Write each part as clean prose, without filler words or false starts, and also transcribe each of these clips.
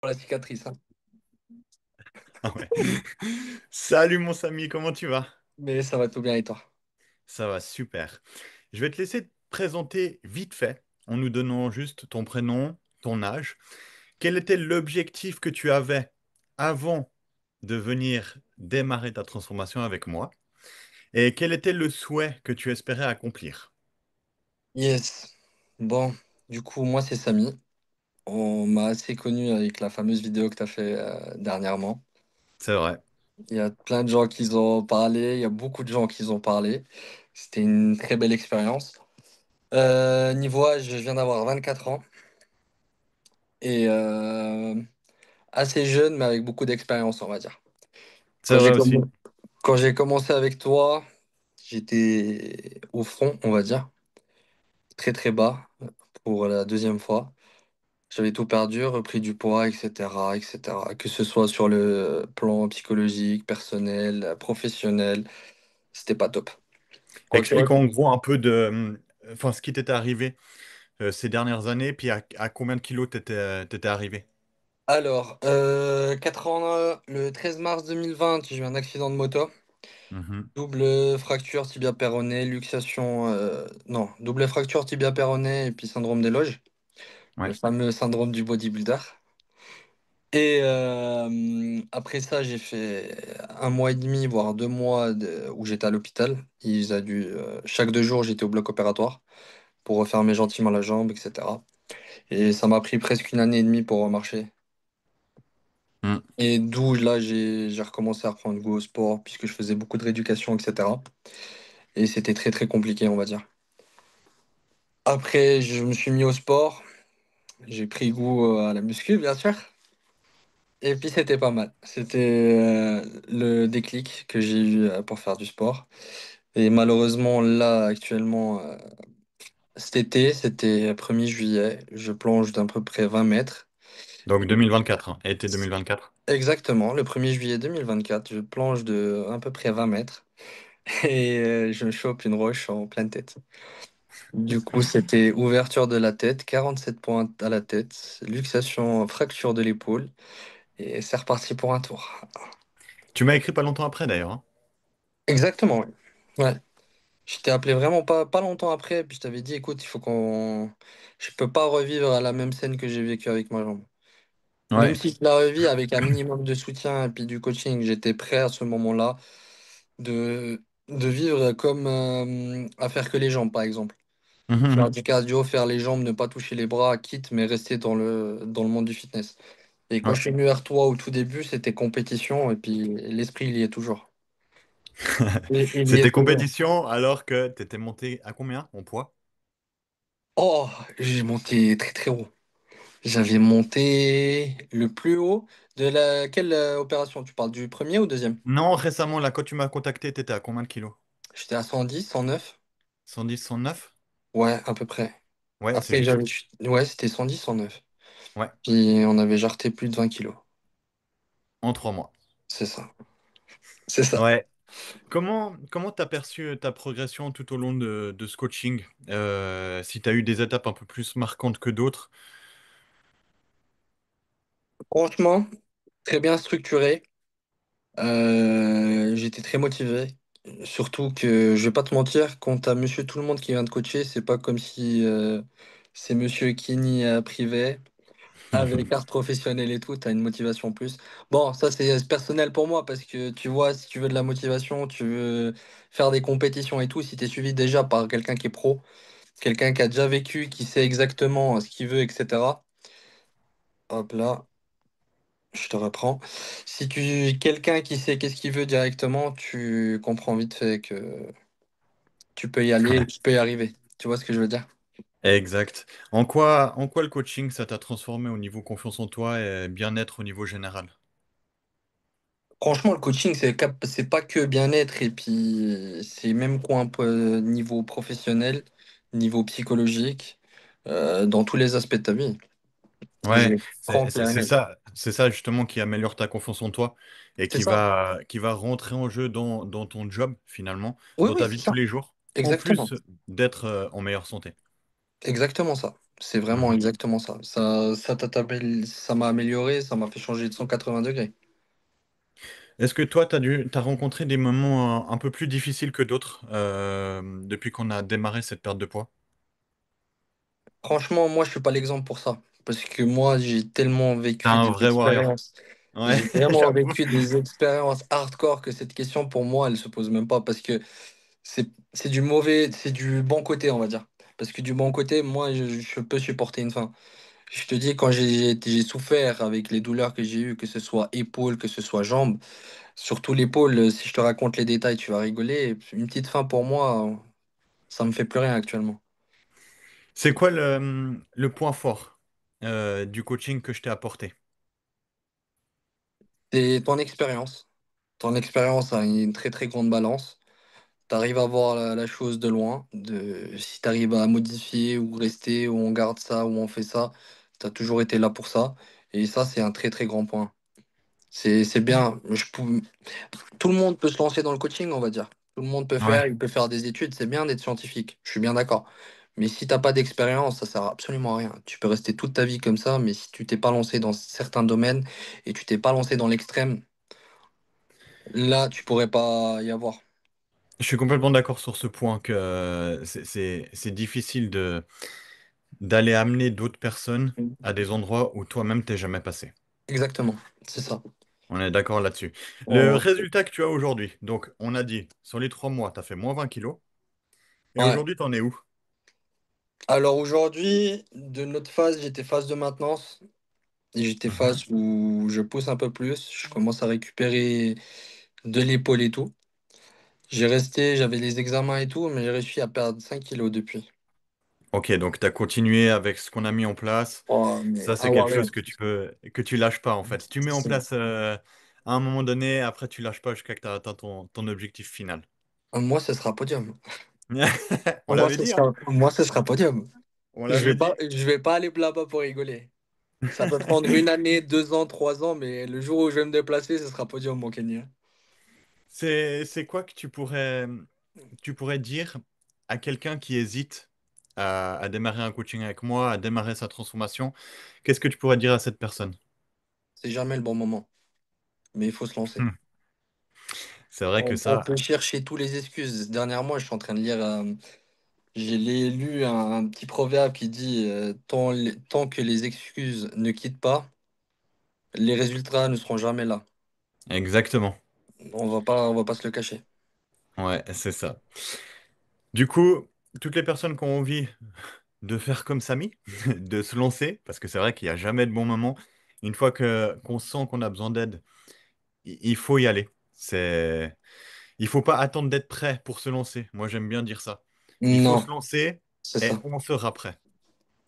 Pour la cicatrice, hein. Ah ouais. Salut mon Samy, comment tu vas? Mais ça va tout bien et toi? Ça va super. Je vais te laisser te présenter vite fait en nous donnant juste ton prénom, ton âge. Quel était l'objectif que tu avais avant de venir démarrer ta transformation avec moi? Et quel était le souhait que tu espérais accomplir? Yes. Bon, du coup, moi, c'est Samy. On m'a assez connu avec la fameuse vidéo que tu as fait dernièrement. C'est vrai. Il y a plein de gens qui en ont parlé, il y a beaucoup de gens qui en ont parlé. C'était une très belle expérience. Niveau âge, je viens d'avoir 24 ans et assez jeune, mais avec beaucoup d'expérience, on va dire. C'est Quand j'ai vrai aussi. comm- Quand j'ai commencé avec toi, j'étais au fond, on va dire, très très bas pour la deuxième fois. J'avais tout perdu, repris du poids, etc., etc. Que ce soit sur le plan psychologique, personnel, professionnel, c'était pas top. Quand tu Explique vois. en gros un peu enfin, ce qui t'était arrivé ces dernières années, puis à combien de kilos t'étais arrivé? Alors, 4 ans, le 13 mars 2020, j'ai eu un accident de moto. Mhm. Double fracture tibia-péroné, luxation, non, double fracture tibia-péroné et puis syndrome des loges, le Ouais. fameux syndrome du bodybuilder. Et après ça, j'ai fait un mois et demi, voire 2 mois où j'étais à l'hôpital. Chaque 2 jours, j'étais au bloc opératoire pour refermer gentiment la jambe, etc. Et ça m'a pris presque une année et demie pour remarcher. Mm. Et d'où là, j'ai recommencé à reprendre goût au sport, puisque je faisais beaucoup de rééducation, etc. Et c'était très très compliqué, on va dire. Après, je me suis mis au sport. J'ai pris goût à la muscu, bien sûr. Et puis c'était pas mal. C'était le déclic que j'ai eu pour faire du sport. Et malheureusement, là, actuellement, cet été, c'était 1er juillet, je plonge d'à peu près 20 mètres. Donc 2024, hein, été 2024. Exactement, le 1er juillet 2024, je plonge de à peu près 20 mètres et je me chope une roche en pleine tête. Du coup, c'était ouverture de la tête, 47 points à la tête, luxation, fracture de l'épaule et c'est reparti pour un tour. Tu m'as écrit pas longtemps après d'ailleurs, hein. Exactement, oui. Ouais. Je t'ai appelé vraiment pas longtemps après, puis je t'avais dit, écoute, il faut qu'on. Je peux pas revivre la même scène que j'ai vécue avec ma jambe. Même Ouais. si je la revis avec un minimum de soutien et puis du coaching, j'étais prêt à ce moment-là de vivre comme à faire que les jambes, par exemple. Mhm, Faire mhm. du cardio, faire les jambes, ne pas toucher les bras, quitte, mais rester dans le monde du fitness. Et quand Ouais. je suis venu vers toi au tout début, c'était compétition, et puis l'esprit, il y est toujours. Il y est C'était toujours. compétition alors que t'étais monté à combien en poids? Oh, j'ai monté très très haut. J'avais monté le plus haut de quelle opération? Tu parles du premier ou deuxième? Non, récemment, là, quand tu m'as contacté, t'étais à combien de kilos? J'étais à 110, 109. 110, 109? Ouais, à peu près. Ouais, c'est Après, juste. ouais, c'était 110, 109. Ouais, Puis on avait jarté plus de 20 kilos. en 3 mois. C'est ça. C'est ça. Ouais. Comment t'as perçu ta progression tout au long de ce coaching? Si t'as eu des étapes un peu plus marquantes que d'autres? Franchement, très bien structuré. J'étais très motivé. Surtout que je vais pas te mentir, quand t'as monsieur tout le monde qui vient te coacher, c'est pas comme si c'est monsieur Kini privé. Avec carte professionnelle et tout, tu as une motivation en plus. Bon, ça c'est personnel pour moi parce que tu vois, si tu veux de la motivation, tu veux faire des compétitions et tout, si tu es suivi déjà par quelqu'un qui est pro, quelqu'un qui a déjà vécu, qui sait exactement ce qu'il veut, etc. Hop là, je te reprends. Si tu quelqu'un qui sait qu'est-ce qu'il veut directement, tu comprends vite fait que tu peux y aller, tu peux y arriver. Tu vois ce que je veux dire? Exact. En quoi le coaching, ça t'a transformé au niveau confiance en toi et bien-être au niveau général? Franchement, le coaching, c'est pas que bien-être, et puis c'est même quoi un peu niveau professionnel, niveau psychologique, dans tous les aspects de ta vie. Je Ouais, prends c'est clair et c'est net. ça justement qui améliore ta confiance en toi et C'est qui ça. va rentrer en jeu dans ton job finalement, Oui, dans oui, ta c'est vie de ça. tous les jours, en Exactement. plus d'être en meilleure santé. Exactement ça. C'est vraiment Mhm. exactement ça. Ça m'a amélioré, ça m'a fait changer de 180 degrés. Est-ce que toi, t'as rencontré des moments un peu plus difficiles que d'autres depuis qu'on a démarré cette perte de poids? Franchement, moi, je suis pas l'exemple pour ça. Parce que moi, j'ai tellement T'es vécu un des vrai warrior. expériences. Ouais, J'ai vraiment j'avoue. vécu des expériences hardcore que cette question, pour moi, elle se pose même pas. Parce que c'est du mauvais, c'est du bon côté, on va dire. Parce que du bon côté, moi, je peux supporter une faim. Je te dis, quand j'ai souffert avec les douleurs que j'ai eues, que ce soit épaule, que ce soit jambe, surtout l'épaule, si je te raconte les détails, tu vas rigoler. Une petite faim pour moi, ça me fait plus rien actuellement. C'est quoi le point fort du coaching que je t'ai apporté? C'est ton expérience. Ton expérience a une très très grande balance. Tu arrives à voir la chose de loin. Si tu arrives à modifier ou rester, ou on garde ça, ou on fait ça, tu as toujours été là pour ça. Et ça, c'est un très très grand point. C'est bien. Tout le monde peut se lancer dans le coaching, on va dire. Tout le monde peut Ouais. faire, il peut faire des études. C'est bien d'être scientifique. Je suis bien d'accord. Mais si t'as pas d'expérience, ça sert absolument à rien. Tu peux rester toute ta vie comme ça, mais si tu t'es pas lancé dans certains domaines et tu t'es pas lancé dans l'extrême, là, tu pourrais pas y avoir. Je suis complètement d'accord sur ce point que c'est difficile d'aller amener d'autres personnes à des endroits où toi-même t'es jamais passé. Exactement, c'est ça. On est d'accord là-dessus. Le On- résultat que tu as aujourd'hui, donc on a dit, sur les 3 mois, tu as fait moins 20 kilos, et Ouais. aujourd'hui, t'en es où? Alors aujourd'hui, de notre phase, j'étais phase de maintenance. Et j'étais Mhm. phase où je pousse un peu plus. Je commence à récupérer de l'épaule et tout. J'avais les examens et tout, mais j'ai réussi à perdre 5 kilos depuis. Ok, donc tu as continué avec ce qu'on a mis en place. Oh, mais Ça, un c'est quelque warrior. chose que tu lâches pas, en fait. Tu mets en C'est- place à un moment donné, après, tu lâches pas jusqu'à que tu as atteint ton objectif final. Moi, ce sera podium. On l'avait dit, hein? Moi, ce sera podium. On l'avait dit. Je vais pas aller là-bas pour rigoler. Ça peut prendre une année, 2 ans, 3 ans, mais le jour où je vais me déplacer, ce sera podium, mon Kenya. C'est quoi que tu pourrais dire à quelqu'un qui hésite à démarrer un coaching avec moi, à démarrer sa transformation? Qu'est-ce que tu pourrais dire à cette personne? C'est jamais le bon moment, mais il faut se lancer. Hmm. C'est vrai que On ça, peut chercher tous les excuses. Dernièrement, je suis en train de lire, lu un petit proverbe qui dit tant que les excuses ne quittent pas, les résultats ne seront jamais là. exactement. On va pas se le cacher. Ouais, c'est ça. Du coup, toutes les personnes qui ont envie de faire comme Samy, de se lancer, parce que c'est vrai qu'il n'y a jamais de bon moment. Une fois que qu'on sent qu'on a besoin d'aide, il faut y aller. Il faut pas attendre d'être prêt pour se lancer. Moi, j'aime bien dire ça. Il faut se Non, lancer c'est et ça. on sera prêt.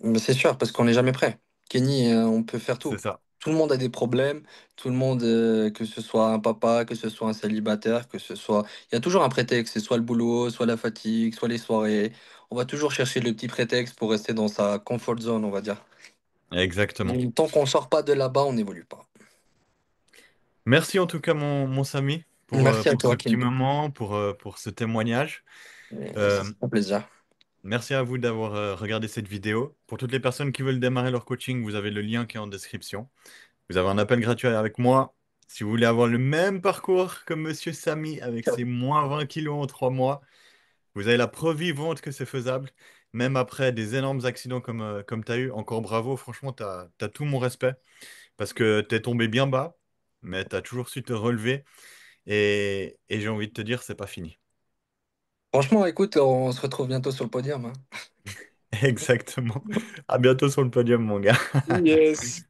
Mais c'est sûr, parce qu'on n'est jamais prêt. Kenny, on peut faire C'est tout. ça. Tout le monde a des problèmes. Tout le monde, que ce soit un papa, que ce soit un célibataire, que ce soit... Il y a toujours un prétexte. C'est soit le boulot, soit la fatigue, soit les soirées. On va toujours chercher le petit prétexte pour rester dans sa comfort zone, on va dire. Exactement. Et tant qu'on sort pas de là-bas, on n'évolue pas. Merci en tout cas, mon Samy, Merci à pour ce toi, petit Kenny. moment, pour ce témoignage. Ça Euh, fait plaisir. Merci à vous d'avoir regardé cette vidéo. Pour toutes les personnes qui veulent démarrer leur coaching, vous avez le lien qui est en description. Vous avez un appel gratuit avec moi. Si vous voulez avoir le même parcours que Monsieur Samy avec ses moins 20 kilos en 3 mois, vous avez la preuve vivante que c'est faisable. Même après des énormes accidents comme tu as eu, encore bravo, franchement, tu as tout mon respect parce que tu es tombé bien bas, mais tu as toujours su te relever et j'ai envie de te dire, c'est pas fini. Franchement, écoute, on se retrouve bientôt sur le podium, hein. Exactement. À bientôt sur le podium, mon gars. Yes.